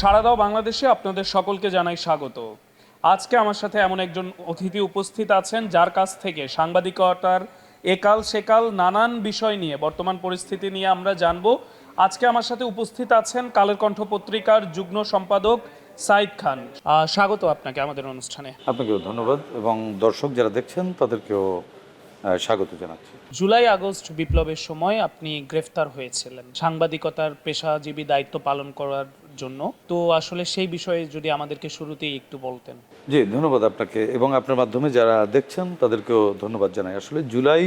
সাড়া দাও বাংলাদেশে আপনাদের সকলকে জানাই স্বাগত। আজকে আমার সাথে এমন একজন অতিথি উপস্থিত আছেন যার কাছ থেকে সাংবাদিকতার একাল সেকাল নানান বিষয় নিয়ে বর্তমান পরিস্থিতি নিয়ে আমরা জানবো। আজকে আমার সাথে উপস্থিত আছেন কালের কণ্ঠ পত্রিকার যুগ্ম সম্পাদক সাইদ খান। স্বাগত আপনাকে আমাদের অনুষ্ঠানে। আপনাকেও ধন্যবাদ এবং দর্শক যারা দেখছেন তাদেরকেও স্বাগত জানাচ্ছি। জুলাই আগস্ট বিপ্লবের সময় আপনি গ্রেফতার হয়েছিলেন সাংবাদিকতার পেশাজীবী দায়িত্ব পালন করার জন্য। তো আসলে সেই বিষয়ে যদি আমাদেরকে শুরুতেই একটু বলতেন। জি, ধন্যবাদ আপনাকে এবং আপনার মাধ্যমে যারা দেখছেন তাদেরকেও ধন্যবাদ জানাই। আসলে জুলাই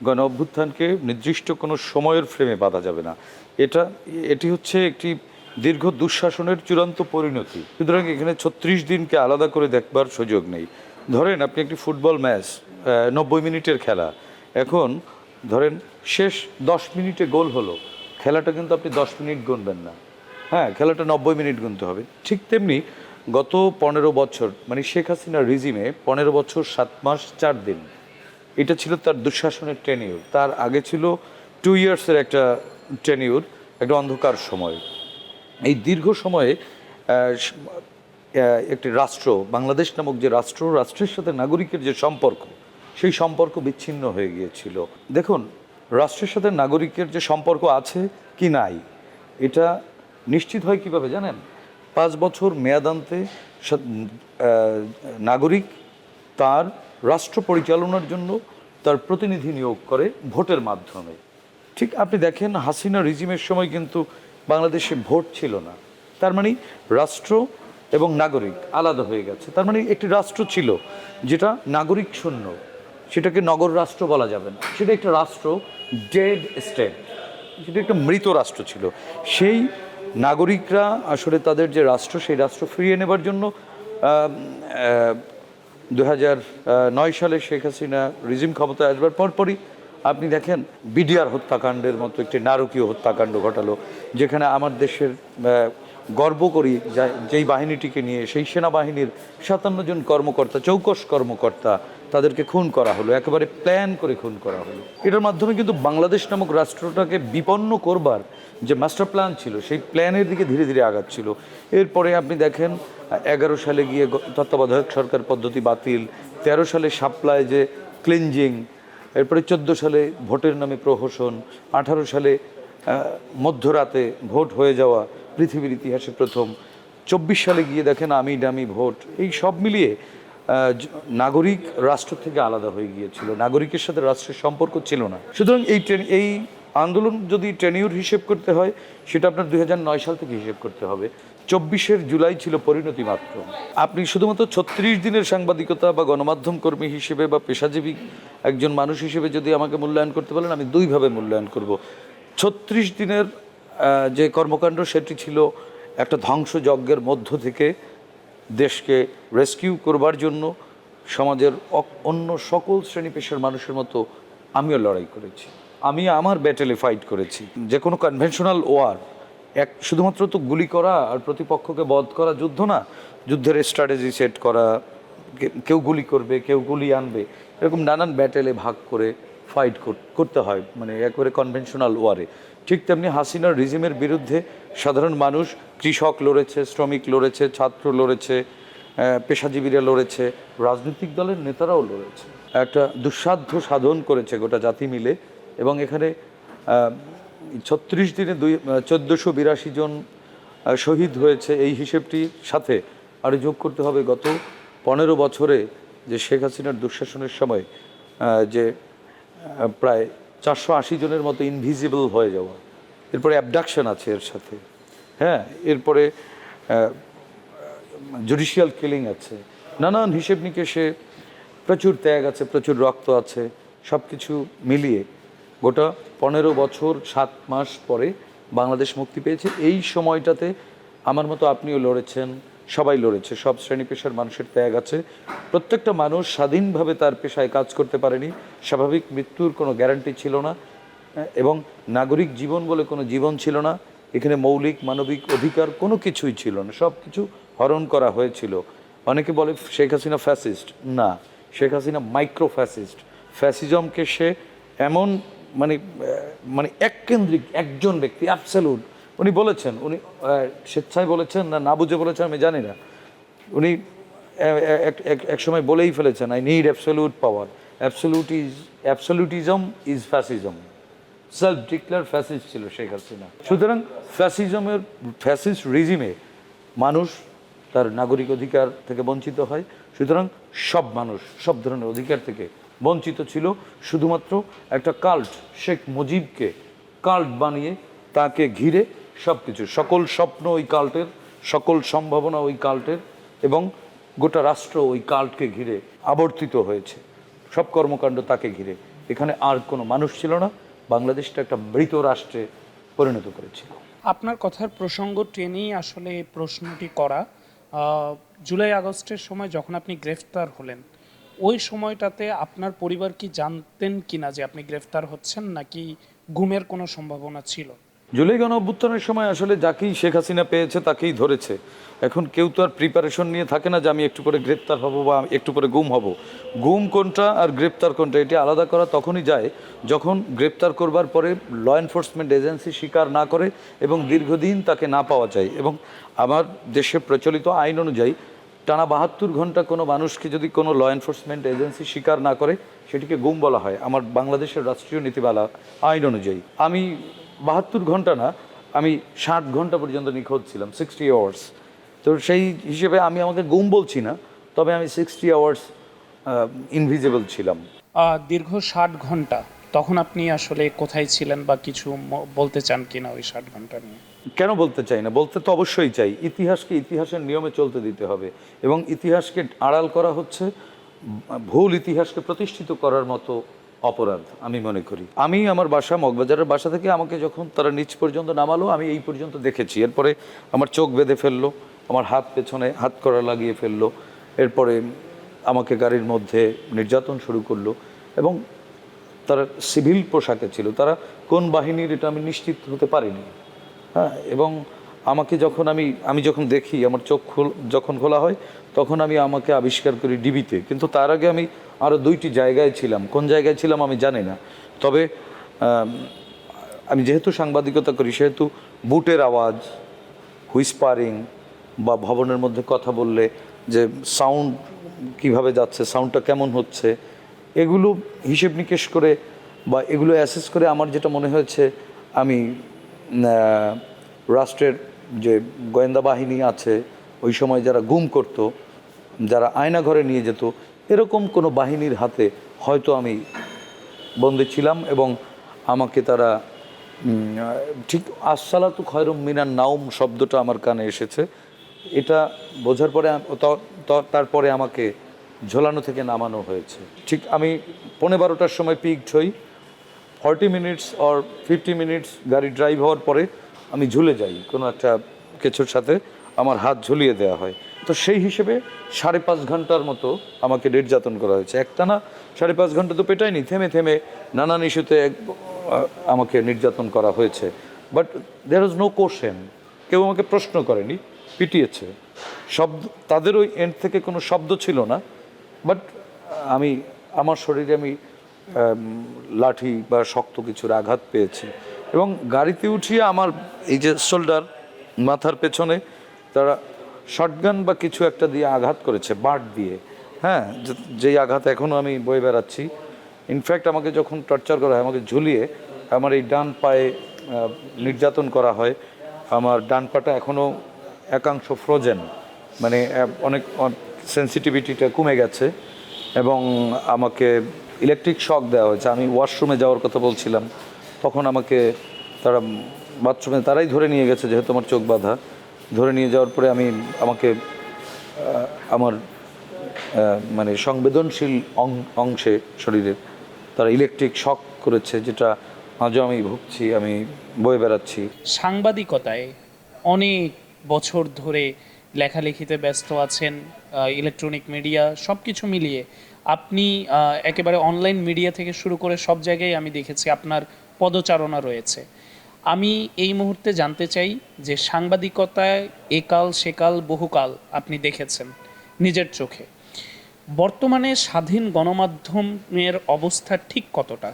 গণ অভ্যুত্থানকে নির্দিষ্ট কোনো সময়ের ফ্রেমে বাঁধা যাবে না। এটি হচ্ছে একটি দীর্ঘ দুঃশাসনের চূড়ান্ত পরিণতি। সুতরাং এখানে 36 দিনকে আলাদা করে দেখবার সুযোগ নেই। ধরেন আপনি একটি ফুটবল ম্যাচ 90 মিনিটের খেলা, এখন ধরেন শেষ 10 মিনিটে গোল হলো, খেলাটা কিন্তু আপনি 10 মিনিট গুনবেন না, হ্যাঁ, খেলাটা 90 মিনিট গুনতে হবে। ঠিক তেমনি গত 15 বছর মানে শেখ হাসিনার রিজিমে 15 বছর 7 মাস 4 দিন এটা ছিল তার দুঃশাসনের টেনিউর। তার আগে ছিল 2 ইয়ার্সের একটা টেনিউর, একটা অন্ধকার সময়। এই দীর্ঘ সময়ে একটি রাষ্ট্র, বাংলাদেশ নামক যে রাষ্ট্রের সাথে নাগরিকের যে সম্পর্ক, সেই সম্পর্ক বিচ্ছিন্ন হয়ে গিয়েছিল। দেখুন, রাষ্ট্রের সাথে নাগরিকের যে সম্পর্ক আছে কি নাই এটা নিশ্চিত হয় কিভাবে জানেন? 5 বছর মেয়াদান্তে নাগরিক তার রাষ্ট্র পরিচালনার জন্য তার প্রতিনিধি নিয়োগ করে ভোটের মাধ্যমে। ঠিক আপনি দেখেন হাসিনা রিজিমের সময় কিন্তু বাংলাদেশে ভোট ছিল না। তার মানে রাষ্ট্র এবং নাগরিক আলাদা হয়ে গেছে। তার মানে একটি রাষ্ট্র ছিল যেটা নাগরিক শূন্য, সেটাকে নগর রাষ্ট্র বলা যাবে না, সেটা একটা রাষ্ট্র, ডেড স্টেট, সেটা একটা মৃত রাষ্ট্র ছিল। সেই নাগরিকরা আসলে তাদের যে রাষ্ট্র, সেই রাষ্ট্র ফিরিয়ে নেবার জন্য 2009 সালে শেখ হাসিনা রিজিম ক্ষমতায় আসবার পরপরই আপনি দেখেন বিডিআর হত্যাকাণ্ডের মতো একটি নারকীয় হত্যাকাণ্ড ঘটালো, যেখানে আমার দেশের গর্ব করি যেই বাহিনীটিকে নিয়ে, সেই সেনাবাহিনীর 57 জন কর্মকর্তা, চৌকস কর্মকর্তা, তাদেরকে খুন করা হলো, একেবারে প্ল্যান করে খুন করা হলো। এটার মাধ্যমে কিন্তু বাংলাদেশ নামক রাষ্ট্রটাকে বিপন্ন করবার যে মাস্টার প্ল্যান ছিল, সেই প্ল্যানের দিকে ধীরে ধীরে আগাচ্ছিল। এরপরে আপনি দেখেন 11 সালে গিয়ে তত্ত্বাবধায়ক সরকার পদ্ধতি বাতিল, 13 সালে সাপ্লাই যে ক্লিনজিং, এরপরে 14 সালে ভোটের নামে প্রহসন, 18 সালে মধ্যরাতে ভোট হয়ে যাওয়া পৃথিবীর ইতিহাসে প্রথম, 24 সালে গিয়ে দেখেন আমি ডামি ভোট। এই সব মিলিয়ে নাগরিক রাষ্ট্র থেকে আলাদা হয়ে গিয়েছিল, নাগরিকের সাথে রাষ্ট্রের সম্পর্ক ছিল না। সুতরাং এই আন্দোলন যদি টেনিউর হিসেব করতে হয়, সেটা আপনার 2009 সাল থেকে হিসেব করতে হবে। 24 জুলাই ছিল পরিণতি মাত্র। আপনি শুধুমাত্র 36 দিনের সাংবাদিকতা বা গণমাধ্যম কর্মী হিসেবে বা পেশাজীবী একজন মানুষ হিসেবে যদি আমাকে মূল্যায়ন করতে বলেন, আমি দুইভাবে মূল্যায়ন করব। 36 দিনের যে কর্মকাণ্ড, সেটি ছিল একটা ধ্বংসযজ্ঞের মধ্য থেকে দেশকে রেস্কিউ করবার জন্য সমাজের অন্য সকল শ্রেণী পেশার মানুষের মতো আমিও লড়াই করেছি। আমি আমার ব্যাটেলে ফাইট করেছি। যে কোনো কনভেনশনাল ওয়ার শুধুমাত্র তো গুলি করা আর প্রতিপক্ষকে বধ করা যুদ্ধ না, যুদ্ধের স্ট্র্যাটেজি সেট করা, কেউ গুলি করবে, কেউ গুলি আনবে, এরকম নানান ব্যাটেলে ভাগ করে ফাইট করতে হয়, মানে একেবারে কনভেনশনাল ওয়ারে। ঠিক তেমনি হাসিনার রিজিমের বিরুদ্ধে সাধারণ মানুষ, কৃষক লড়েছে, শ্রমিক লড়েছে, ছাত্র লড়েছে, পেশাজীবীরা লড়েছে, রাজনৈতিক দলের নেতারাও লড়েছে। একটা দুঃসাধ্য সাধন করেছে গোটা জাতি মিলে। এবং এখানে 36 দিনে 1482 জন শহীদ হয়েছে। এই হিসেবটির সাথে আরও যোগ করতে হবে গত 15 বছরে যে শেখ হাসিনার দুঃশাসনের সময় যে প্রায় 480 জনের মতো ইনভিজিবল হয়ে যাওয়া, এরপরে অ্যাবডাকশন আছে এর সাথে, হ্যাঁ, এরপরে জুডিশিয়াল কিলিং আছে, নানান হিসেব নিকেশে প্রচুর ত্যাগ আছে, প্রচুর রক্ত আছে। সব কিছু মিলিয়ে গোটা 15 বছর 7 মাস পরে বাংলাদেশ মুক্তি পেয়েছে। এই সময়টাতে আমার মতো আপনিও লড়েছেন, সবাই লড়েছে, সব শ্রেণী পেশার মানুষের ত্যাগ আছে। প্রত্যেকটা মানুষ স্বাধীনভাবে তার পেশায় কাজ করতে পারেনি, স্বাভাবিক মৃত্যুর কোনো গ্যারান্টি ছিল না, এবং নাগরিক জীবন বলে কোনো জীবন ছিল না। এখানে মৌলিক মানবিক অধিকার কোনো কিছুই ছিল না, সব কিছু হরণ করা হয়েছিল। অনেকে বলে শেখ হাসিনা ফ্যাসিস্ট, না, শেখ হাসিনা মাইক্রো ফ্যাসিস্ট। ফ্যাসিজমকে সে এমন মানে এককেন্দ্রিক একজন ব্যক্তি, অ্যাবসলিউট উনি বলেছেন, উনি স্বেচ্ছায় বলেছেন না না বুঝে বলেছেন আমি জানি না, উনি এক সময় বলেই ফেলেছেন, I need absolute power, absolutism is fascism. Self declare fascist ছিল শেখ হাসিনা। সুতরাং ফ্যাসিস্ট রিজিমে মানুষ তার নাগরিক অধিকার থেকে বঞ্চিত হয়। সুতরাং সব মানুষ সব ধরনের অধিকার থেকে বঞ্চিত ছিল। শুধুমাত্র একটা কাল্ট, শেখ মুজিবকে কাল্ট বানিয়ে তাকে ঘিরে সব কিছু, সকল স্বপ্ন ওই কাল্টের, সকল সম্ভাবনা ওই কাল্টের, এবং গোটা রাষ্ট্র ওই কাল্টকে ঘিরে আবর্তিত হয়েছে, সব কর্মকাণ্ড তাকে ঘিরে। এখানে আর কোনো মানুষ ছিল না। বাংলাদেশটা একটা মৃত রাষ্ট্রে পরিণত করেছিল। আপনার কথার প্রসঙ্গ টেনেই আসলে এই প্রশ্নটি করা। জুলাই আগস্টের সময় যখন আপনি গ্রেফতার হলেন, ওই সময়টাতে আপনার পরিবার কি জানতেন কিনা যে আপনি গ্রেফতার হচ্ছেন, নাকি গুমের কোনো সম্ভাবনা ছিল? জুলাই গণ অভ্যুত্থানের সময় আসলে যাকেই শেখ হাসিনা পেয়েছে তাকেই ধরেছে। এখন কেউ তো আর প্রিপারেশন নিয়ে থাকে না যে আমি একটু পরে গ্রেপ্তার হব বা একটু পরে গুম হব। গুম কোনটা আর গ্রেপ্তার কোনটা, এটি আলাদা করা তখনই যায় যখন গ্রেপ্তার করবার পরে ল এনফোর্সমেন্ট এজেন্সি স্বীকার না করে এবং দীর্ঘদিন তাকে না পাওয়া যায়। এবং আমার দেশের প্রচলিত আইন অনুযায়ী টানা 72 ঘন্টা কোনো মানুষকে যদি কোনো ল এনফোর্সমেন্ট এজেন্সি স্বীকার না করে সেটিকে গুম বলা হয় আমার বাংলাদেশের রাষ্ট্রীয় নীতিমালা আইন অনুযায়ী। আমি 72 ঘন্টা না, আমি 60 ঘন্টা পর্যন্ত নিখোঁজ ছিলাম, 60 আওয়ার্স। তো সেই হিসেবে আমি আমাকে গুম বলছি না, তবে আমি 60 আওয়ার্স ইনভিজিবল ছিলাম। দীর্ঘ 60 ঘন্টা, তখন আপনি আসলে কোথায় ছিলেন বা কিছু বলতে চান কিনা ওই 60 ঘন্টা নিয়ে? কেন বলতে চাই না, বলতে তো অবশ্যই চাই। ইতিহাসকে ইতিহাসের নিয়মে চলতে দিতে হবে, এবং ইতিহাসকে আড়াল করা হচ্ছে ভুল ইতিহাসকে প্রতিষ্ঠিত করার মতো অপরাধ আমি মনে করি। আমি আমার বাসা মগবাজারের বাসা থেকে আমাকে যখন তারা নিচ পর্যন্ত নামালো আমি এই পর্যন্ত দেখেছি। এরপরে আমার চোখ বেঁধে ফেললো, আমার হাত পেছনে হাত কড়া লাগিয়ে ফেললো, এরপরে আমাকে গাড়ির মধ্যে নির্যাতন শুরু করলো। এবং তারা সিভিল পোশাকে ছিল, তারা কোন বাহিনীর এটা আমি নিশ্চিত হতে পারিনি। হ্যাঁ, এবং আমাকে যখন আমি যখন দেখি আমার চোখ যখন খোলা হয় তখন আমি আমাকে আবিষ্কার করি ডিবিতে। কিন্তু তার আগে আমি আরও 2টি জায়গায় ছিলাম, কোন জায়গায় ছিলাম আমি জানি না। তবে আমি যেহেতু সাংবাদিকতা করি সেহেতু বুটের আওয়াজ, হুইসপারিং বা ভবনের মধ্যে কথা বললে যে সাউন্ড কিভাবে যাচ্ছে, সাউন্ডটা কেমন হচ্ছে, এগুলো হিসেব নিকেশ করে বা এগুলো অ্যাসেস করে আমার যেটা মনে হয়েছে আমি রাষ্ট্রের যে গোয়েন্দা বাহিনী আছে ওই সময় যারা গুম করত, যারা আয়না ঘরে নিয়ে যেত, এরকম কোনো বাহিনীর হাতে হয়তো আমি বন্দী ছিলাম। এবং আমাকে তারা ঠিক আসসালাতু খয়রুম মিনান নাউম শব্দটা আমার কানে এসেছে, এটা বোঝার পরে তারপরে আমাকে ঝোলানো থেকে নামানো হয়েছে। ঠিক আমি 12:15টার সময় পিকড হই, 40 মিনিটস অর 50 মিনিটস গাড়ি ড্রাইভ হওয়ার পরে আমি ঝুলে যাই, কোনো একটা কিছুর সাথে আমার হাত ঝুলিয়ে দেওয়া হয়। তো সেই হিসেবে 5.5 ঘন্টার মতো আমাকে নির্যাতন করা হয়েছে। একটানা 5.5 ঘন্টা তো পেটায়নি, থেমে থেমে নানান ইস্যুতে আমাকে নির্যাতন করা হয়েছে। But there was no question, কেউ আমাকে প্রশ্ন করেনি, পিটিয়েছে। শব্দ তাদের ওই এন্ড থেকে কোনো শব্দ ছিল না, বাট আমার শরীরে আমি লাঠি বা শক্ত কিছুর আঘাত পেয়েছি। এবং গাড়িতে উঠিয়ে আমার এই যে শোল্ডার, মাথার পেছনে তারা শটগান বা কিছু একটা দিয়ে আঘাত করেছে, বাট দিয়ে। হ্যাঁ, যেই আঘাত এখনও আমি বয়ে বেড়াচ্ছি। ইনফ্যাক্ট আমাকে যখন টর্চার করা হয়, আমাকে ঝুলিয়ে আমার এই ডান পায়ে নির্যাতন করা হয়। আমার ডান পাটা এখনও একাংশ ফ্রোজেন, মানে অনেক সেন্সিটিভিটিটা কমে গেছে। এবং আমাকে ইলেকট্রিক শক দেওয়া হয়েছে। আমি ওয়াশরুমে যাওয়ার কথা বলছিলাম, তখন আমাকে তারা বাথরুমে তারাই ধরে নিয়ে গেছে, যেহেতু আমার চোখ বাঁধা। ধরে নিয়ে যাওয়ার পরে আমাকে আমার মানে সংবেদনশীল অংশে শরীরের তারা ইলেকট্রিক শক করেছে, যেটা আজও আমি ভুগছি, আমি বয়ে বেড়াচ্ছি। সাংবাদিকতায় অনেক বছর ধরে লেখালেখিতে ব্যস্ত আছেন, ইলেকট্রনিক মিডিয়া সব কিছু মিলিয়ে আপনি একেবারে অনলাইন মিডিয়া থেকে শুরু করে সব জায়গায় আমি দেখেছি আপনার পদচারণা রয়েছে। আমি এই মুহূর্তে জানতে চাই যে সাংবাদিকতায় একাল সেকাল বহুকাল আপনি দেখেছেন নিজের চোখে, বর্তমানে স্বাধীন গণমাধ্যমের অবস্থা ঠিক কতটা?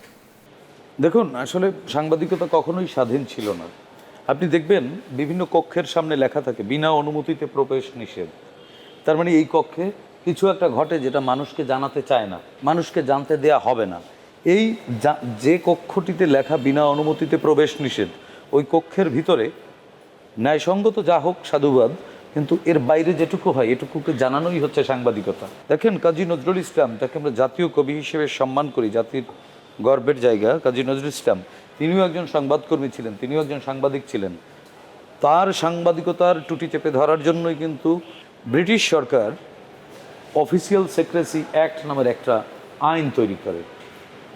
দেখুন, আসলে সাংবাদিকতা কখনোই স্বাধীন ছিল না। আপনি দেখবেন বিভিন্ন কক্ষের সামনে লেখা থাকে বিনা অনুমতিতে প্রবেশ নিষেধ। তার মানে এই কক্ষে কিছু একটা ঘটে যেটা মানুষকে জানাতে চায় না, মানুষকে জানতে দেয়া হবে না। এই যে কক্ষটিতে লেখা বিনা অনুমতিতে প্রবেশ নিষেধ, ওই কক্ষের ভিতরে ন্যায়সঙ্গত যা হোক সাধুবাদ, কিন্তু এর বাইরে যেটুকু হয় এটুকুকে জানানোই হচ্ছে সাংবাদিকতা। দেখেন কাজী নজরুল ইসলাম, তাকে আমরা জাতীয় কবি হিসেবে সম্মান করি, জাতির গর্বের জায়গা কাজী নজরুল ইসলাম, তিনিও একজন সংবাদকর্মী ছিলেন, তিনিও একজন সাংবাদিক ছিলেন। তার সাংবাদিকতার টুটি চেপে ধরার জন্যই কিন্তু ব্রিটিশ সরকার অফিসিয়াল সেক্রেসি অ্যাক্ট নামের একটা আইন তৈরি করে।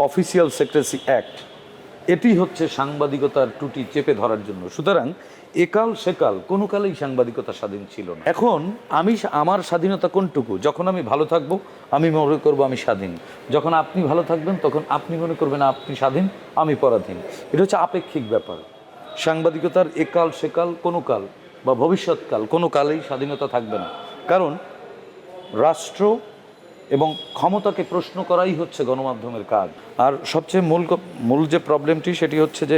অফিসিয়াল সেক্রেসি অ্যাক্ট, এটি হচ্ছে সাংবাদিকতার টুটি চেপে ধরার জন্য। সুতরাং একাল সেকাল কোনো কালেই সাংবাদিকতা স্বাধীন ছিল না। এখন আমার স্বাধীনতা কোনটুকু? যখন আমি ভালো থাকবো আমি মনে করবো আমি স্বাধীন, যখন আপনি ভালো থাকবেন তখন আপনি মনে করবেন আপনি স্বাধীন, আমি পরাধীন। এটা হচ্ছে আপেক্ষিক ব্যাপার। সাংবাদিকতার একাল সেকাল কোনো কাল বা ভবিষ্যৎকাল কোনো কালেই স্বাধীনতা থাকবে না, কারণ রাষ্ট্র এবং ক্ষমতাকে প্রশ্ন করাই হচ্ছে গণমাধ্যমের কাজ। আর সবচেয়ে মূল যে প্রবলেমটি সেটি হচ্ছে যে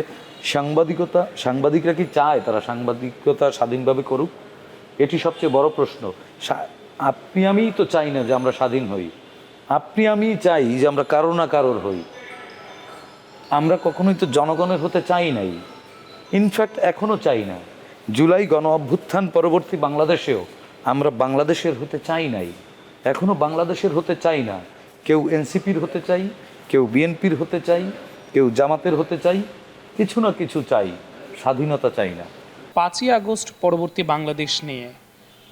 সাংবাদিকরা কি চায় তারা সাংবাদিকতা স্বাধীনভাবে করুক? এটি সবচেয়ে বড় প্রশ্ন। আপনি আমিই তো চাই না যে আমরা স্বাধীন হই, আপনি আমিই চাই যে আমরা কারো না কারোর হই। আমরা কখনোই তো জনগণের হতে চাই নাই, ইনফ্যাক্ট এখনও চাই না। জুলাই গণ অভ্যুত্থান পরবর্তী বাংলাদেশেও আমরা বাংলাদেশের হতে চাই নাই, এখনও বাংলাদেশের হতে চাই না। কেউ এনসিপির হতে চাই, কেউ বিএনপির হতে চাই, কেউ জামাতের হতে চাই, কিছু না কিছু চাই, স্বাধীনতা চাই না। 5ই আগস্ট পরবর্তী বাংলাদেশ নিয়ে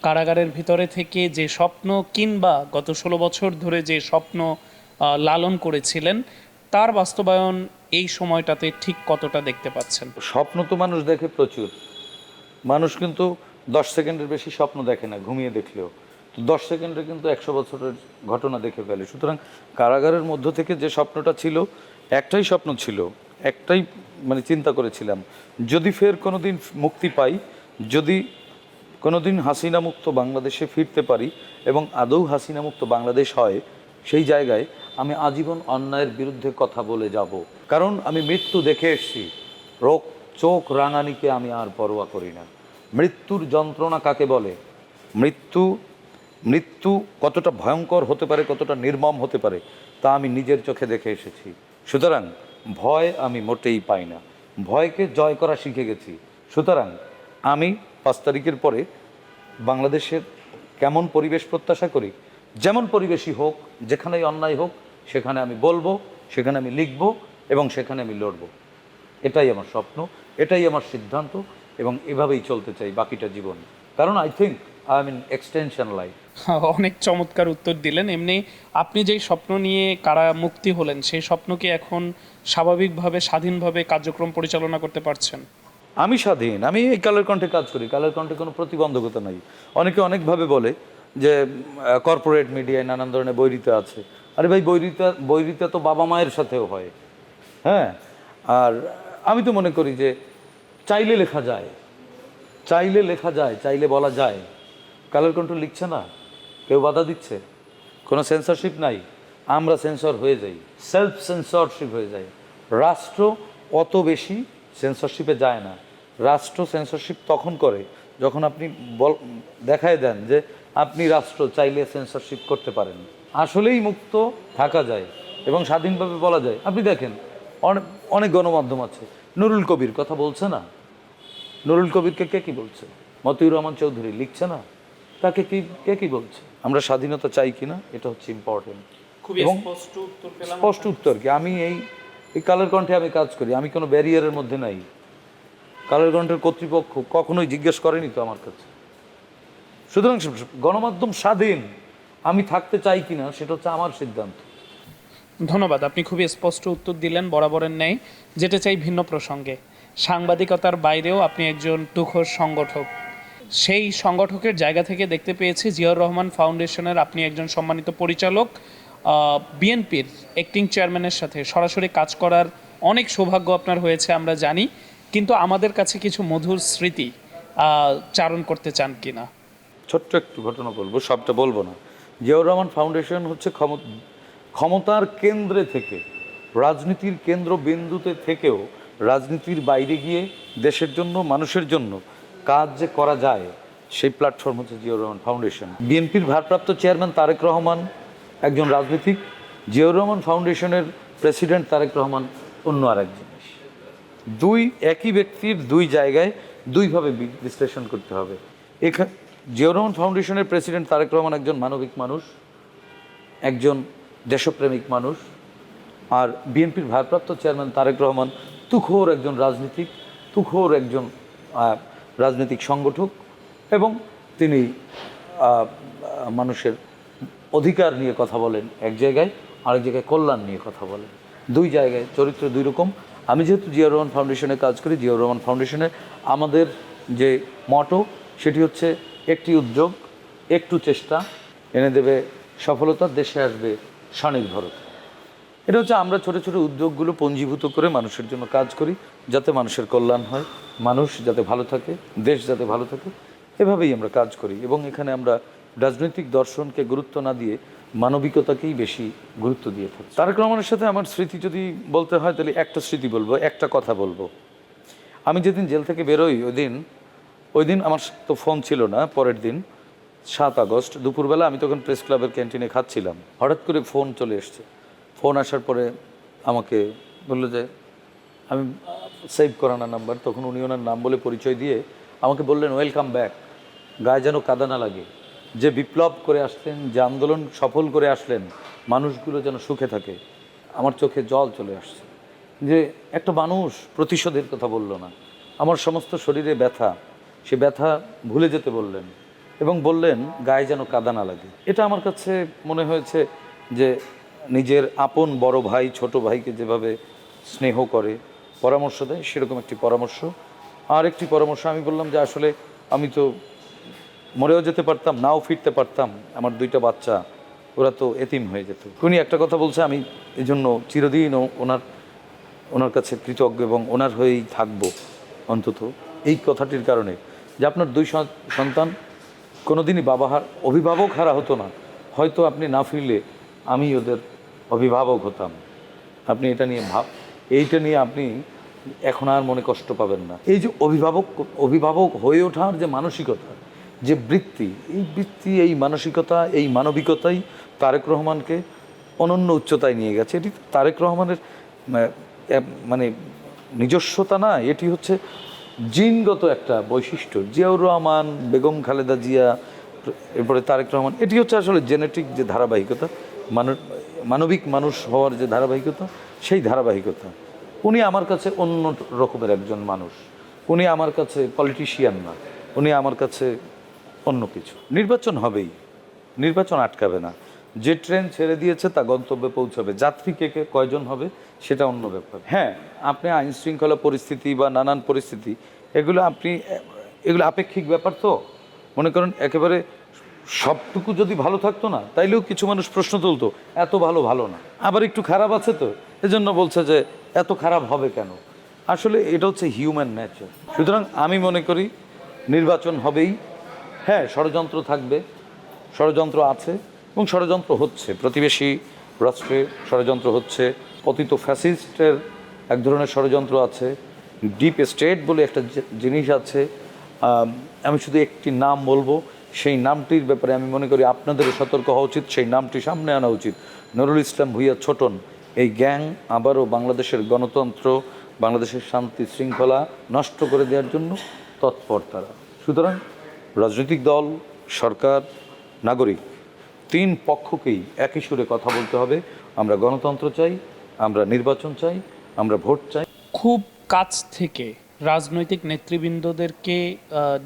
কারাগারের ভিতরে থেকে যে স্বপ্ন, কিংবা গত 16 বছর ধরে যে স্বপ্ন লালন করেছিলেন, তার বাস্তবায়ন এই সময়টাতে ঠিক কতটা দেখতে পাচ্ছেন? স্বপ্ন তো মানুষ দেখে প্রচুর, মানুষ কিন্তু 10 সেকেন্ডের বেশি স্বপ্ন দেখে না ঘুমিয়ে দেখলেও, তো 10 সেকেন্ডে কিন্তু 100 বছরের ঘটনা দেখে ফেলে। সুতরাং কারাগারের মধ্য থেকে যে স্বপ্নটা ছিল, একটাই স্বপ্ন ছিল, একটাই মানে চিন্তা করেছিলাম, যদি ফের কোনো দিন মুক্তি পাই, যদি কোনো দিন হাসিনা মুক্ত বাংলাদেশে ফিরতে পারি এবং আদৌ হাসিনা মুক্ত বাংলাদেশ হয়, সেই জায়গায় আমি আজীবন অন্যায়ের বিরুদ্ধে কথা বলে যাব। কারণ আমি মৃত্যু দেখে এসেছি, চোখ রাঙানিকে আমি আর পরোয়া করি না। মৃত্যুর যন্ত্রণা কাকে বলে, মৃত্যু কতটা ভয়ঙ্কর হতে পারে, কতটা নির্মম হতে পারে, তা আমি নিজের চোখে দেখে এসেছি। সুতরাং ভয় আমি মোটেই পাই না, ভয়কে জয় করা শিখে গেছি। সুতরাং আমি 5 তারিখের পরে বাংলাদেশের কেমন পরিবেশ প্রত্যাশা করি, যেমন পরিবেশই হোক, যেখানেই অন্যায় হোক, সেখানে আমি বলবো, সেখানে আমি লিখব এবং সেখানে আমি লড়ব। এটাই আমার স্বপ্ন, এটাই আমার সিদ্ধান্ত, এবং এভাবেই চলতে চাই বাকিটা জীবন। কারণ I think I am in extension life. অনেক চমৎকার উত্তর দিলেন। এমনি আপনি যেই স্বপ্ন নিয়ে কারা মুক্তি হলেন, সেই স্বপ্নকে এখন স্বাভাবিকভাবে স্বাধীনভাবে কার্যক্রম পরিচালনা করতে পারছেন? আমি স্বাধীন, আমি এই কালের কণ্ঠে কাজ করি, কালের কণ্ঠে কোনো প্রতিবন্ধকতা নাই। অনেকে অনেকভাবে বলে যে কর্পোরেট মিডিয়ায় নানান ধরনের বৈরিতা আছে। আরে ভাই, বৈরিতা তো বাবা মায়ের সাথেও হয়। হ্যাঁ, আর আমি তো মনে করি যে চাইলে লেখা যায়, চাইলে লেখা যায়, চাইলে বলা যায়। কালের কণ্ঠ লিখছে না, কেউ বাধা দিচ্ছে, কোনো সেন্সরশিপ নাই, আমরা সেন্সর হয়ে যাই, সেলফ সেন্সরশিপ হয়ে যায়। রাষ্ট্র অত বেশি সেন্সরশিপে যায় না। রাষ্ট্র সেন্সরশিপ তখন করে যখন আপনি দেখায় দেন যে আপনি রাষ্ট্র চাইলে সেন্সরশিপ করতে পারেন। আসলেই মুক্ত থাকা যায় এবং স্বাধীনভাবে বলা যায়। আপনি দেখেন অনেক গণমাধ্যম আছে, নুরুল কবির কথা বলছে না, নুরুল কবিরকে কে কি বলছে? মতিউর রহমান চৌধুরী লিখছে না, তাকে কে কি বলছে? আমরা স্বাধীনতা চাই কিনা, এটা হচ্ছে ইম্পর্টেন্ট। এবং স্পষ্ট উত্তর কি, আমি এই কালের কণ্ঠে আমি কাজ করি, আমি কোনো ব্যারিয়ারের মধ্যে নাই। কালের কণ্ঠের কর্তৃপক্ষ কখনোই জিজ্ঞেস করেনি তো আমার কাছে। সুতরাং গণমাধ্যম স্বাধীন, আমি থাকতে চাই কিনা সেটা হচ্ছে আমার সিদ্ধান্ত। ধন্যবাদ, আপনি খুবই স্পষ্ট উত্তর দিলেন বরাবরের ন্যায়। যেতে চাই ভিন্ন প্রসঙ্গে, সাংবাদিকতার বাইরেও আপনি একজন তুখোর সংগঠক। সেই সংগঠকের জায়গা থেকে দেখতে পেয়েছি জিয়াউর রহমান ফাউন্ডেশনের আপনি একজন সম্মানিত পরিচালক। বিএনপির অ্যাক্টিং চেয়ারম্যানের সাথে সরাসরি কাজ করার অনেক সৌভাগ্য আপনার হয়েছে আমরা জানি, কিন্তু আমাদের কাছে কিছু মধুর স্মৃতি চারণ করতে চান কিনা? ছোট্ট একটু ঘটনা বলবো, সবটা বলবো না। জিয়াউর রহমান ফাউন্ডেশন হচ্ছে ক্ষমতার কেন্দ্রে থেকে, রাজনীতির কেন্দ্রবিন্দুতে থেকেও রাজনীতির বাইরে গিয়ে দেশের জন্য, মানুষের জন্য কাজ যে করা যায়, সেই প্ল্যাটফর্ম হচ্ছে জিয়াউর রহমান ফাউন্ডেশন। বিএনপির ভারপ্রাপ্ত চেয়ারম্যান তারেক রহমান একজন রাজনীতিক, জিয়াউর রহমান ফাউন্ডেশনের প্রেসিডেন্ট তারেক রহমান অন্য আর এক জিনিস। দুই একই ব্যক্তির দুই জায়গায় দুইভাবে বিশ্লেষণ করতে হবে। এখানে জিয়াউর রহমান ফাউন্ডেশনের প্রেসিডেন্ট তারেক রহমান একজন মানবিক মানুষ, একজন দেশপ্রেমিক মানুষ, আর বিএনপির ভারপ্রাপ্ত চেয়ারম্যান তারেক রহমান তুখোর একজন রাজনীতিক, তুখোর একজন রাজনৈতিক সংগঠক, এবং তিনি মানুষের অধিকার নিয়ে কথা বলেন এক জায়গায়, আরেক জায়গায় কল্যাণ নিয়ে কথা বলেন। দুই জায়গায় চরিত্র দুই রকম। আমি যেহেতু জিয়াউর রহমান ফাউন্ডেশনে কাজ করি, জিয়াউর রহমান ফাউন্ডেশনে আমাদের যে মটো সেটি হচ্ছে একটি উদ্যোগ, একটু চেষ্টা এনে দেবে সফলতা, দেশে আসবে স্বনির্ভরতা। এটা হচ্ছে আমরা ছোট ছোট উদ্যোগগুলো পঞ্জীভূত করে মানুষের জন্য কাজ করি, যাতে মানুষের কল্যাণ হয়, মানুষ যাতে ভালো থাকে, দেশ যাতে ভালো থাকে, এভাবেই আমরা কাজ করি। এবং এখানে আমরা রাজনৈতিক দর্শনকে গুরুত্ব না দিয়ে মানবিকতাকেই বেশি গুরুত্ব দিয়ে থাকি। তারেক রহমানের সাথে আমার স্মৃতি যদি বলতে হয় তাহলে একটা স্মৃতি বলবো, একটা কথা বলবো। আমি যেদিন জেল থেকে বেরোই ওই দিন আমার তো ফোন ছিল না। পরের দিন 7 আগস্ট দুপুরবেলা আমি তখন প্রেস ক্লাবের ক্যান্টিনে খাচ্ছিলাম, হঠাৎ করে ফোন চলে এসছে। ফোন আসার পরে আমাকে বললো যে, আমি সেভ করা না নাম্বার, তখন উনি ওনার নাম বলে পরিচয় দিয়ে আমাকে বললেন ওয়েলকাম ব্যাক। গায়ে যেন কাদা না লাগে, যে বিপ্লব করে আসলেন, যে আন্দোলন সফল করে আসলেন, মানুষগুলো যেন সুখে থাকে। আমার চোখে জল চলে আসছে যে একটা মানুষ প্রতিশোধের কথা বলল না, আমার সমস্ত শরীরে ব্যথা, সে ব্যথা ভুলে যেতে বললেন এবং বললেন গায়ে যেন কাদা না লাগে। এটা আমার কাছে মনে হয়েছে যে নিজের আপন বড় ভাই ছোট ভাইকে যেভাবে স্নেহ করে, পরামর্শ দেয়, সেরকম একটি পরামর্শ। আর একটি পরামর্শ আমি বললাম যে আসলে আমি তো মরেও যেতে পারতাম, নাও ফিরতে পারতাম, আমার 2টা বাচ্চা, ওরা তো এতিম হয়ে যেত। উনি একটা কথা বলছে, আমি এই জন্য চিরদিন ওনার কাছে কৃতজ্ঞ এবং ওনার হয়েই থাকবো, অন্তত এই কথাটির কারণে যে আপনার 2 সন্তান কোনোদিনই অভিভাবক হারা হতো না, হয়তো আপনি না ফিরলে আমি ওদের অভিভাবক হতাম। আপনি এইটা নিয়ে আপনি এখন আর মনে কষ্ট পাবেন না। এই যে অভিভাবক হয়ে ওঠার যে মানসিকতা, যে বৃত্তি, এই মানসিকতা, এই মানবিকতাই তারেক রহমানকে অনন্য উচ্চতায় নিয়ে গেছে। এটি তারেক রহমানের মানে নিজস্বতা না, এটি হচ্ছে জিনগত একটা বৈশিষ্ট্য। জিয়াউর রহমান, বেগম খালেদা জিয়া, এরপরে তারেক রহমান, এটি হচ্ছে আসলে জেনেটিক যে ধারাবাহিকতা, মানবিক মানুষ হওয়ার যে ধারাবাহিকতা, সেই ধারাবাহিকতা। উনি আমার কাছে অন্য রকমের একজন মানুষ। উনি আমার কাছে পলিটিশিয়ান না, উনি আমার কাছে অন্য কিছু। নির্বাচন হবেই, নির্বাচন আটকাবে না। যে ট্রেন ছেড়ে দিয়েছে তা গন্তব্যে পৌঁছাবে। যাত্রী কে কয়জন হবে সেটা অন্য ব্যাপার। হ্যাঁ, আপনি আইন শৃঙ্খলা পরিস্থিতি বা নানান পরিস্থিতি, এগুলো আপেক্ষিক ব্যাপার। তো মনে করেন একেবারে সবটুকু যদি ভালো থাকতো না, তাইলেও কিছু মানুষ প্রশ্ন তুলতো এত ভালো না, আবার একটু খারাপ আছে তো এজন্য বলছে যে এত খারাপ হবে কেন। আসলে এটা হচ্ছে হিউম্যান নেচার। সুতরাং আমি মনে করি নির্বাচন হবেই। হ্যাঁ, ষড়যন্ত্র থাকবে, ষড়যন্ত্র আছে এবং ষড়যন্ত্র হচ্ছে, প্রতিবেশী রাষ্ট্রে ষড়যন্ত্র হচ্ছে, পতিত ফ্যাসিস্টের এক ধরনের ষড়যন্ত্র আছে, ডিপ স্টেট বলে একটা জিনিস আছে। আমি শুধু একটি নাম বলবো, সেই নামটির ব্যাপারে আমি মনে করি আপনাদেরও সতর্ক হওয়া উচিত, সেই নামটি সামনে আনা উচিত। নুরুল ইসলাম ভূঁইয়া ছোটন, এই গ্যাং আবারও বাংলাদেশের গণতন্ত্র, বাংলাদেশের শান্তি শৃঙ্খলা নষ্ট করে দেওয়ার জন্য তৎপর তারা। সুতরাং রাজনৈতিক দল, সরকার, নাগরিক, 3 পক্ষকেই একই সুরে কথা বলতে হবে। আমরা গণতন্ত্র চাই, আমরা নির্বাচন চাই, আমরা ভোট চাই। খুব কাছ থেকে রাজনৈতিক নেতৃবৃন্দদেরকে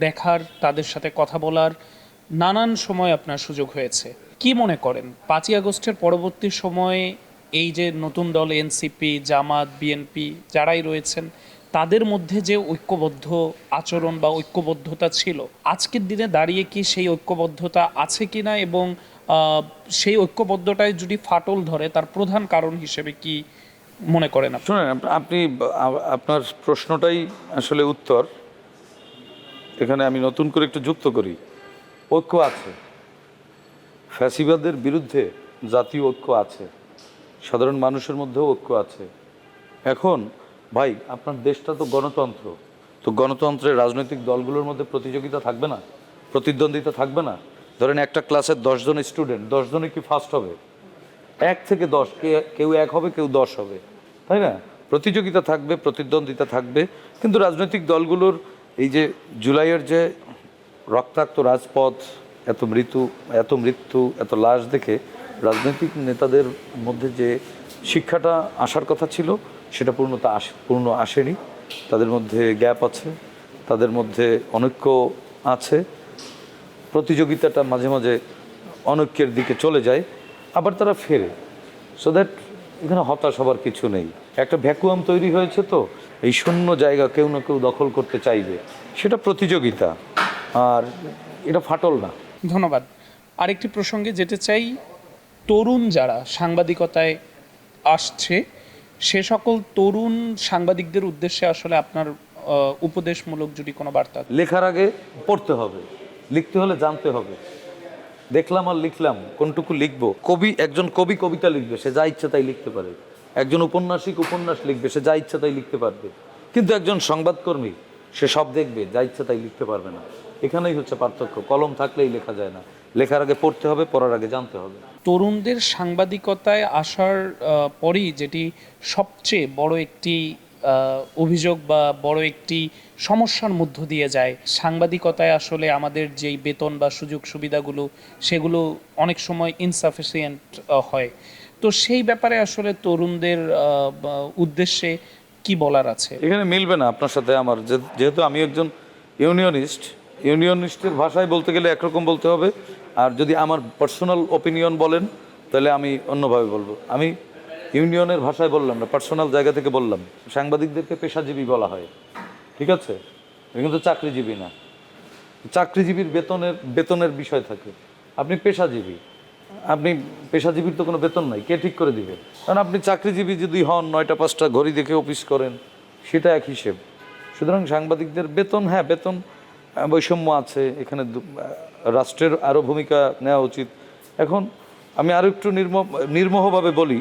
দেখার, তাদের সাথে কথা বলার নানান সময় আপনার সুযোগ হয়েছে। কি মনে করেন 5ই আগস্টের পরবর্তী সময়ে এই যে নতুন দল এনসিপি, জামাত, বিএনপি যারাই রয়েছেন, তাদের মধ্যে যে ঐক্যবদ্ধ আচরণ বা ঐক্যবদ্ধতা ছিল, আজকের দিনে দাঁড়িয়ে কি সেই ঐক্যবদ্ধতা আছে কিনা, এবং সেই ঐক্যবদ্ধতায় যদি ফাটল ধরে তার প্রধান কারণ হিসেবে কি মনে করেন? শুনেন, আপনার প্রশ্নটাই আসলে উত্তর। এখানে আমি নতুন করে একটু যুক্ত করি। ঐক্য আছে, ফ্যাসিবাদের বিরুদ্ধে জাতীয় ঐক্য আছে, সাধারণ মানুষের মধ্যেও ঐক্য আছে। এখন ভাই আপনার দেশটা তো গণতন্ত্র, তো গণতন্ত্রের রাজনৈতিক দলগুলোর মধ্যে প্রতিযোগিতা থাকবে না, প্রতিদ্বন্দ্বিতা থাকবে না? ধরেন একটা ক্লাসের 10 জন স্টুডেন্ট, 10 জনে কি ফার্স্ট হবে? 1 থেকে 10, কেউ 1 হবে, কেউ 10 হবে, তাই না? প্রতিযোগিতা থাকবে, প্রতিদ্বন্দ্বিতা থাকবে, কিন্তু রাজনৈতিক দলগুলোর এই যে জুলাইয়ের যে রক্তাক্ত রাজপথ, এত মৃত্যু, এত লাশ দেখে রাজনৈতিক নেতাদের মধ্যে যে শিক্ষাটা আসার কথা ছিল সেটা পূর্ণ আসেনি। তাদের মধ্যে গ্যাপ আছে, তাদের মধ্যে অনৈক্য আছে, প্রতিযোগিতাটা মাঝে মাঝে অনৈক্যের দিকে চলে যায়, আবার তারা ফেরে। সো দ্যাট এখানে হতাশ হবার কিছু নেই। একটা ভ্যাকুয়াম তৈরি হয়েছে, তো এই শূন্য জায়গা কেউ না কেউ দখল করতে চাইবে, সেটা প্রতিযোগিতা, আর এটা ফাটল না। ধন্যবাদ। আরেকটি প্রসঙ্গে যেতে চাই, তরুণ যারা সাংবাদিকতায় আসছে সে সকল তরুণ সাংবাদিকদের উদ্দেশ্যে আসলে আপনার উপদেশমূলক যদি কোনো বার্তা। লেখার আগে পড়তে হবে, লিখতে হলে জানতে হবে। দেখলাম আর লিখলাম, কোনটুকু লিখবো? একজন কবি কবিতা লিখবে, সে যা ইচ্ছা তাই লিখতে পারে। একজন উপন্যাসিক উপন্যাস লিখবে, সে যা ইচ্ছা তাই লিখতে পারবে। কিন্তু একজন সংবাদকর্মী, সে সব দেখবে, যা ইচ্ছা তাই লিখতে পারবে না। এখানেই হচ্ছে পার্থক্য। কলম থাকলেই লেখা যায় না, লেখার আগে পড়তে হবে, পড়ার আগে জানতে হবে। তরুণদের সাংবাদিকতায় আসার পরই যেটি সবচেয়ে বড় একটি অভিযোগ বা বড় একটি সমস্যার মধ্য দিয়ে যায়, সাংবাদিকতায় আসলে আমাদের যেই বেতন বা সুযোগ সুবিধাগুলো সেগুলো অনেক সময় ইনসাফিসিয়েন্ট হয়। তো সেই ব্যাপারে আসলে তরুণদের উদ্দেশ্যে কি বলার আছে? এখানে মিলবে না আপনার সাথে আমার, যেহেতু আমি একজন ইউনিয়নিস্টের ভাষায় বলতে গেলে একরকম বলতে হবে, আর যদি আমার পার্সোনাল ওপিনিয়ন বলেন তাহলে আমি অন্যভাবে বলবো। আমি ইউনিয়নের ভাষায় বললাম না, পার্সোনাল জায়গা থেকে বললাম। সাংবাদিকদেরকে পেশাজীবী বলা হয়, ঠিক আছে? কিন্তু চাকরিজীবী না। চাকরিজীবীর বেতনের বিষয় থাকে, আপনি পেশাজীবীর তো কোনো বেতন নাই, কে ঠিক করে দিবে? কারণ আপনি চাকরিজীবী যদি হন, 9টা 5টা ঘড়ি দেখে অফিস করেন, সেটা এক হিসেব। সুতরাং সাংবাদিকদের বেতন, হ্যাঁ বেতন বৈষম্য আছে এখানে, রাষ্ট্রের আরও ভূমিকা নেওয়া উচিত। এখন আমি আরও একটু নির্মোহভাবে বলি,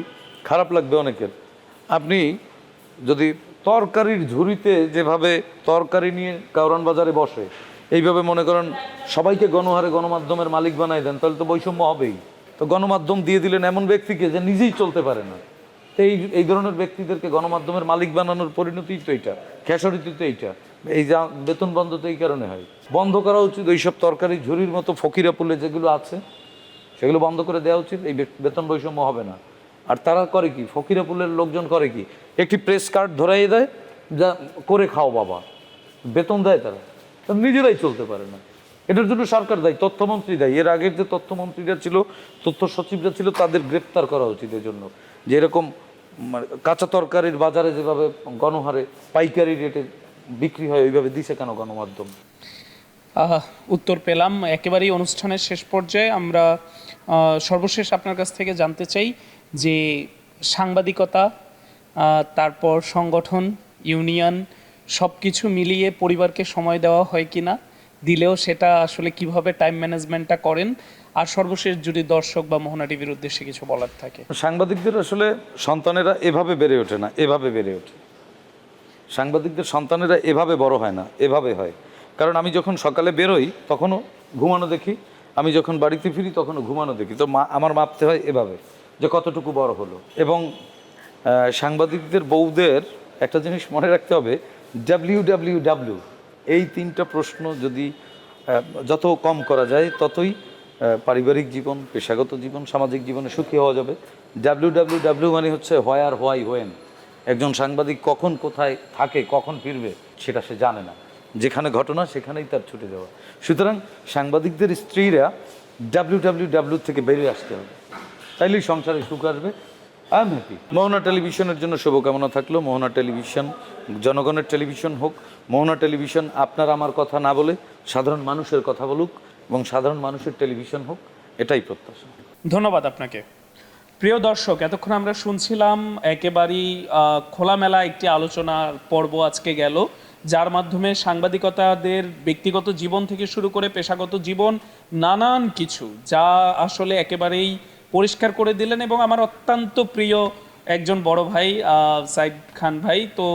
খারাপ লাগবে অনেকের। আপনি যদি তরকারির ঝুড়িতে যেভাবে তরকারি নিয়ে কারওয়ান বাজারে বসে, এইভাবে মনে করেন সবাইকে গণহারে গণমাধ্যমের মালিক বানাই দেন, তাহলে তো বৈষম্য হবেই। তো গণমাধ্যম দিয়ে দিলেন এমন ব্যক্তিকে যে নিজেই চলতে পারে না। তো এই ধরনের ব্যক্তিদেরকে গণমাধ্যমের মালিক বানানোর পরিণতি তো এইটা, খেসারতি তো এইটা। এই যা বেতন বন্ধ তো এই কারণে হয়। বন্ধ করা উচিত ওইসব তরকারি ঝুড়ির মতো ফকিরাপুলে যেগুলো আছে, সেগুলো বন্ধ করে দেওয়া উচিত, এই বেতন বৈষম্য হবে না। আর তারা করে কি, ফকিরাপুলের লোকজন করে কি, একটি প্রেস কার্ড ধরাইয়ে দেয়, যা করে খাও বাবা, বেতন দেয় তারা নিজেরাই চলতে পারে না। এটার জন্য সরকার দায়ী, তথ্যমন্ত্রী দায়ী। এর আগের যে তথ্যমন্ত্রীরা ছিল, তথ্য সচিবরা ছিল, তাদের গ্রেপ্তার করা উচিত এজন্য। যে এরকম কাঁচা তরকারির বাজারে যেভাবে গণহারে পাইকারি রেটে বিক্রি হয়, ওইভাবে দিছে কেন গণমাধ্যম? উত্তর পেলাম। একেবারেই অনুষ্ঠানের শেষ পর্যায়ে আমরা সর্বশেষ আপনার কাছ থেকে জানতে চাই যে সাংবাদিকতা, তারপর সংগঠন, ইউনিয়ন সব কিছু মিলিয়ে পরিবারকে সময় দেওয়া হয় কি না, দিলেও সেটা আসলে কিভাবে টাইম ম্যানেজমেন্টটা করেন, আর সর্বশেষ যদি দর্শক বা মোহনা টিভির উদ্দেশ্যে কিছু বলার থাকে। সাংবাদিকদের আসলে সন্তানেরা এভাবে বেড়ে ওঠে না, এভাবে বেড়ে ওঠে। সাংবাদিকদের সন্তানেরা এভাবে বড় হয় না, এভাবে হয়। কারণ আমি যখন সকালে বেরোই তখনও ঘুমানো দেখি, আমি যখন বাড়িতে ফিরি তখনও ঘুমানো দেখি। তো আমার মাপতে হয় এভাবে যে কতটুকু বড় হলো। এবং সাংবাদিকদের বউদের একটা জিনিস মনে রাখতে হবে, WWW, এই 3টা প্রশ্ন যদি যত কম করা যায় ততই পারিবারিক জীবন, পেশাগত জীবন, সামাজিক জীবনে সুখী হওয়া যাবে। WWW মানে হচ্ছে হোয়ার, হোয়াই, হোয়েন। একজন সাংবাদিক কখন কোথায় থাকে, কখন ফিরবে সেটা সে জানে না। যেখানে ঘটনা সেখানেই তার ছুটে যাওয়া। সুতরাং সাংবাদিকদের স্ত্রীরা WWW থেকে বেরিয়ে আসতে হবে, তাইলেই সংসারে সুখ আসবে। I am happy. মোহনা টেলিভিশনের জন্য শুভকামনা থাকলো। মোহনা টেলিভিশন জনগণের টেলিভিশন হোক। মোহনা টেলিভিশন আপনার আমার কথা না বলে সাধারণ মানুষের কথা বলুক, এবং সাধারণ মানুষের টেলিভিশন হোক, এটাই প্রত্যাশা। ধন্যবাদ আপনাকে। প্রিয় দর্শক, এতক্ষণ আমরা শুনছিলাম একেবারেই খোলামেলা একটি আলোচনার পর্ব আজকে গেল, যার মাধ্যমে সাংবাদিকতাদের ব্যক্তিগত জীবন থেকে শুরু করে পেশাগত জীবন, নানান কিছু যা আসলে একেবারেই পরিষ্কার করে দিলেন। এবং আমার অত্যন্ত প্রিয় একজন বড় ভাই সাইদ খান ভাই, তো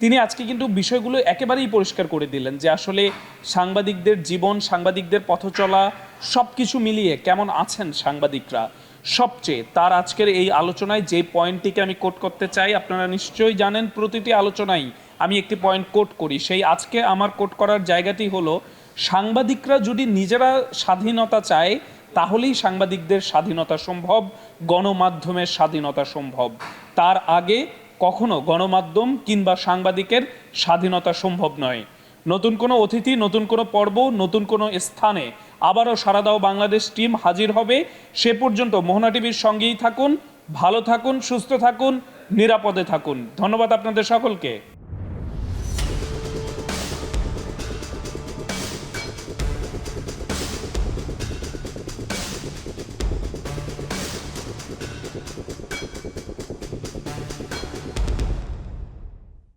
তিনি আজকে কিন্তু বিষয়গুলো একেবারেই পরিষ্কার করে দিলেন যে আসলে সাংবাদিকদের জীবন, সাংবাদিকদের পথচলা সব কিছু মিলিয়ে কেমন আছেন সাংবাদিকরা। সবচেয়ে তার আজকের এই আলোচনায় যে পয়েন্টটিকে আমি কোট করতে চাই, আপনারা নিশ্চয়ই জানেন প্রতিটি আলোচনায় আমি একটি পয়েন্ট কোট করি, সেই আজকে আমার কোট করার জায়গাটি হলো সাংবাদিকরা যদি নিজেরা স্বাধীনতা চায় তাহলেই সাংবাদিকদের স্বাধীনতা সম্ভব, গণমাধ্যমের স্বাধীনতা সম্ভব। তার আগে কখনো গণমাধ্যম কিংবা সাংবাদিকের স্বাধীনতা সম্ভব নয়। নতুন কোনো অতিথি, নতুন কোনো পর্ব, নতুন কোনো স্থানে আবারও সারা দাও বাংলাদেশ টিম হাজির হবে। সে পর্যন্ত মোহনা টিভির সঙ্গেই থাকুন, ভালো থাকুন, সুস্থ থাকুন, নিরাপদে থাকুন। ধন্যবাদ আপনাদের সকলকে।